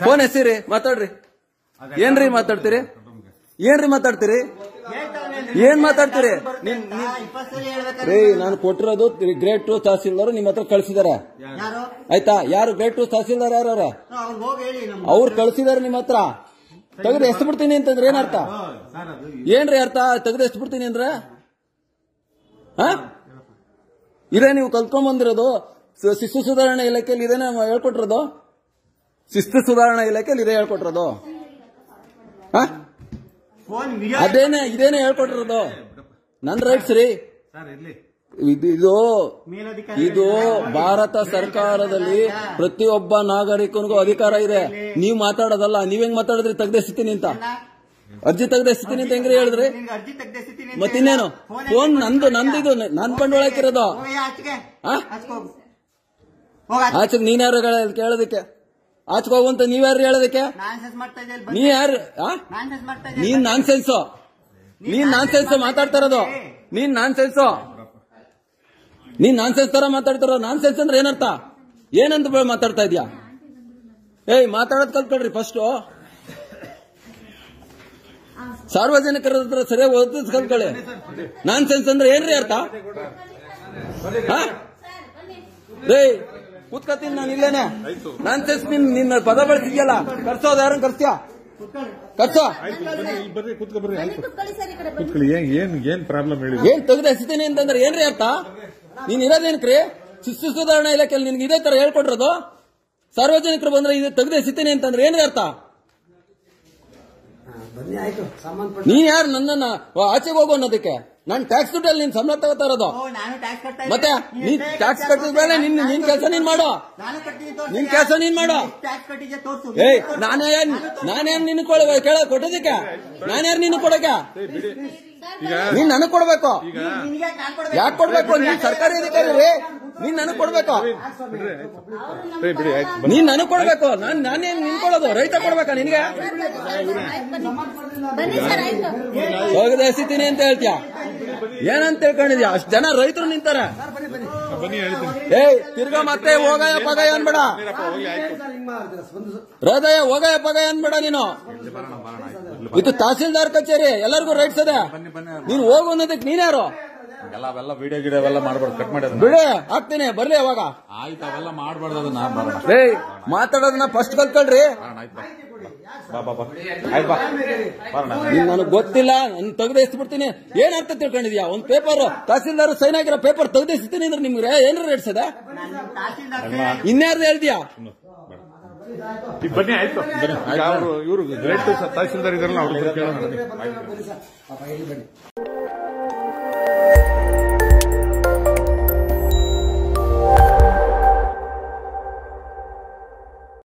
Phone ಎಸಿರಿ ಮಾತಾಡ್ರಿ. ಏನ್ರಿ ಮಾತಾಡ್ತೀರಿ? ಏನ್ ಮಾತಾಡ್ತೀರಿ? ನಾನು ಕೊಟ್ಟಿರೋದು ಗ್ರೇಡ್ 2 ತಹಸೀಲ್ದಾರ್ ನಿಮ್ಮ ಹತ್ರ ಕಳ್ಸಿದಾರೆ ಆಯ್ತಾ? ಯಾರು ಗ್ರೇಡ್ 2 ತಹಸೀಲ್ದಾರ್ ಯಾರ ಅವ್ರು ಕಳ್ಸಿದಾರೆ ನಿಮ್ಮ ಹತ್ರ. ತೆಗೆದು ಎಷ್ಟು ಬಿಡ್ತೀನಿ ಅಂತಂದ್ರೆ ಏನರ್ಥ? ಏನ್ರಿ ಅರ್ಥ? ತೆಗೆದು ಎಷ್ಟು ಬಿಡ್ತೀನಿ ಅಂದ್ರೆ ಇದೇ ನೀವು ಕಲ್ತ್ಕೊಂಡ್ ಬಂದಿರೋದು? ಶಿಸ್ತು ಸುಧಾರಣಾ ಇಲಾಖೆಯಲ್ಲಿ ಇದೇನೆ ಹೇಳ್ಕೊಟ್ಟಿರೋದು? ಶಿಸ್ತು ಸುಧಾರಣಾ ಇಲಾಖೆಯಲ್ಲಿ ಇದೇ ಹೇಳ್ಕೊಟ್ಟಿರೋದು? ಇದೇನೆ ಹೇಳ್ಕೊಟ್ಟಿರೋದು? ನನ್ ರೈಟ್ಸ್ ರೀ ಇದು ಭಾರತ ಸರ್ಕಾರದಲ್ಲಿ ಪ್ರತಿಯೊಬ್ಬ ನಾಗರಿಕನಿಗೂ ಅಧಿಕಾರ ಇದೆ. ನೀವ್ ಮಾತಾಡೋದಲ್ಲ. ನೀವ್ ಹೆಂಗ್ ಮಾತಾಡಿದ್ರಿ? ತೆಗ್ದೆಸ್ತೀನಿ ಅಂತ ಅರ್ಜಿ ತೆಗ್ದೆಸ್ತೀನಿ ಅಂತ ಹೆಂಗ್ರಿ ಹೇಳಿದ್ರಿ? ಮತ್ತಿನ್ನೇನು? ಫೋನ್ ನಂದಿದು, ನನ್ ಬಂಡವಾಳ ಹಾಕಿರೋದು. ಆಚೆಗೆ ನೀನ್ ಯಾರು ಕೇಳೋದಕ್ಕೆ? ಆಚೆಗೆ ಹೋಗುವಂತ ನೀವ್ಯಾರು ಹೇಳೋದಕ್ಕೆ? ನೀ ಯಾರು? ನೀನ್ ನಾನ್ಸೆನ್ಸ್ ಮಾತಾಡ್ತಾ ಇರೋದು. ನೀನ್ ನಾನ್ಸೆನ್ಸ್ ತರ ಮಾತಾಡ್ತಾರ. ನಾನ್ಸೆನ್ಸ್ ಅಂದ್ರೆ ಏನರ್ಥ? ಏನಂತ ಮಾತಾಡ್ತಾ ಇದ್ಯಾ? ಮಾತಾಡೋದ್ ಕಲ್ತ್ಕೊಳ್ರಿ ಫಸ್ಟ್. ಸಾರ್ವಜನಿಕರ ಹತ್ರ ಸರಿಯಾಗಿ ಓದಿದ್ ಕಲ್ತ್ಕೊಳ್ಳಿ. ನಾನ್ಸೆನ್ಸ್ ಅಂದ್ರೆ ಏನ್ರಿ ಅರ್ಥ? ಕೂತ್ಕತ್ತೀನಿ ನಾನು ಇಲ್ಲೇನೆ. ನಾನ್ಸೆನ್ಸ್ ನಿನ್ನ ಪದ ಬಳಸಿದ್ಯಲ್ಲ, ಕರ್ಸೋದು ಯಾರನ್ನ ಕರ್ಸ್ತೀಯ? ಕರ್ಸೋ. ಏನ್ ಪ್ರಾಬ್ಲಮ್ ಹೇಳಿ? ಏನ್ ತೆಗೆದು ಎಸಿತೀನಿ ಅಂತಂದ್ರೆ ಏನ್ರಿ ಅರ್ಥ? ನೀನ್ ಇರೋದೇನ್ಕ್ರಿ? ಶಿಸ್ತು ಸುಧಾರಣಾ ಇಲಾಖೆಯಲ್ಲಿ ನಿನ್ಗೆ ಇದೇ ತರ ಹೇಳ್ಕೊಟ್ಟಿರೋದು? ಸಾರ್ವಜನಿಕರು ಬಂದ್ರೆ ಇದು ತೆಗೆದು ಎಸಿತೀನಿ ಅಂತಂದ್ರೆ ಏನ್ರಿ ಅರ್ಥ? ನೀನ್ ಯಾರು ನನ್ನನ್ನ ಆಚೆಗೆ ಹೋಗೋ ಅನ್ನೋದಕ್ಕೆ? ನಾನ್ ಟ್ಯಾಕ್ಸ್ ದುಡ್ಡಲ್ಲಿ ನೀನ್ ಸಂಬಳ ತಗೋತಾ ಇರೋದು. ಮತ್ತೆ ನೀನ್ ಟ್ಯಾಕ್ಸ್ ಕಟ್ಟಿದ ಮೇಲೆ ನಿನ್ ಕೆಲಸ ನೀನ್ ಮಾಡೋ. ನಿನ್ ಕೆಲಸ ನೀನ್ ಮಾಡೋ. ನಾನೇನ್ ನಿನ್ ಕೊಟ್ಟೋದಕ್ಕೆ? ನಾನ್ಯಾರು ನಿನ್ ಕೊಡಕ್ಕೆ? ನೀನ್ ನನಗ್ ಕೊಡ್ಬೇಕು. ಯಾಕೆ ಕೊಡ್ಬೇಕು? ನೀನ್ ಸರ್ಕಾರಿ ಅಧಿಕಾರಿ ರೀ. ನೀನ್ ನನಗ್ ಕೊಡ್ಬೇಕು. ನೀನ್ ನನಗ್ ಕೊಡ್ಬೇಕು. ನಾನೇನ್ ನಿನ್ಕೊಳ್ಳೋದು? ರೈತ ಕೊಡ್ಬೇಕಾ ನಿನ್ಗೆ? ಹೋಗದೆ ಎಸಿತೀನಿ ಅಂತ ಹೇಳ್ತೀಯ? ಏನಂತ ತಿಳ್ಕೊಂಡಿದ್ಯಾ? ಅಷ್ಟ್ ಜನ ರೈತರು ನಿಂತಾರೆ. ತಿರ್ಗಾ ಮತ್ತೆ ಹೋಗಯ ಪಗಯ ಅನ್ಬೇಡ. ಹೃದಯ ಹೋಗಯ ಪಗಯ ಅನ್ಬೇಡ ನೀನು. ಇದು ತಹಸೀಲ್ದಾರ್ ಕಚೇರಿ, ಎಲ್ಲರಿಗೂ ರೈಟ್ಸ್ ಇದೆ. ನೀನ್ ಹೋಗು ಅನ್ನೋದಕ್ಕೆ ನೀನ್ಯಾರು? ವಿಡಿಯೋ ಗಿಡಿಯೋ ಎಲ್ಲ ಮಾಡ್ಬಾರ್ದು. ಕಟ್ ಮಾಡಿ ಬಿಡಿ, ಹಾಕ್ತೀನಿ. ಬರ್ಲಿ ಅವಾಗ. ಆಯ್ತು, ಅವೆಲ್ಲ ಮಾಡ್ಬಾರ್ದು. ಮಾತಾಡೋದನ್ನ ಫಸ್ಟ್ ಕಲ್ತ್ಕೊಳ್ರಿ. ನನಗೆ ಗೊತ್ತಿಲ್ಲ, ನನ್ ತೆಗೆದೆಸ್ಬಿಡ್ತೀನಿ. ಏನ್ ಅರ್ಥ ತಿಳ್ಕೊಂಡಿದ್ಯಾ? ಒಂದ್ ಪೇಪರ್ ತಹಸೀಲ್ದಾರ್ ಸೈನ್ ಆಗಿರೋ ಪೇಪರ್ ತೆಗೆದೆಸ್ತೀನಿ ಅಂದ್ರೆ ನಿಮ್ಗೆ ಏನ್ರ ರೇಟ್ಸ್ ಅದ? ಇನ್ಯಾರ್ದು ಹೇಳ್ತೀಯಾ? ಬನ್ನಿ, ಆಯ್ತು. ಇವರು ಗ್ರೇಟ್ ತಹಸೀಲ್ದಾರ್ ಇದಾರಲ್ಲ, ಅವ್ರು